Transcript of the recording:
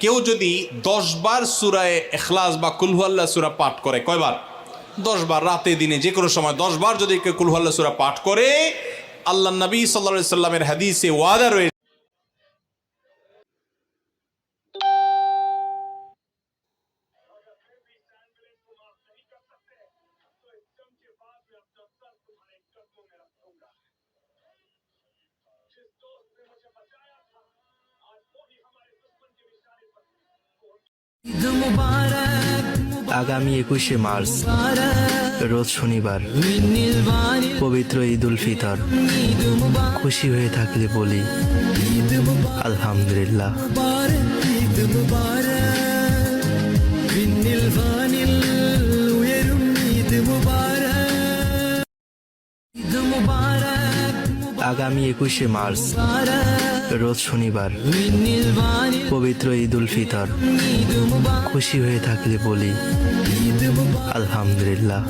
কেউ যদি 10 বার সূরায়ে ইখলাস বা কুল হুয়াল্লাহ সূরা পাঠ করে, কয়বার? 10 বার, রাতে দিনে যে কোনো সময় 10 বার যদি কেউ কুল হুয়াল্লাহ সূরা পাঠ করে, আল্লাহর নবী সাল্লাল্লাহু আলাইহি সাল্লামের হাদিসে ওয়াদা রয়েছে আগামী 21শে মার্চ রোজ শনিবার, পবিত্র ঈদ উল ফিতর। খুশি হয়ে থাকলে বলি আলহামদুলিল্লাহ। আগামী 21শে মার্চ রোজ শনিবার, পবিত্র ঈদ উল ফিতর। খুশি হয়ে থাকলে বলি আলহামদুলিল্লাহ।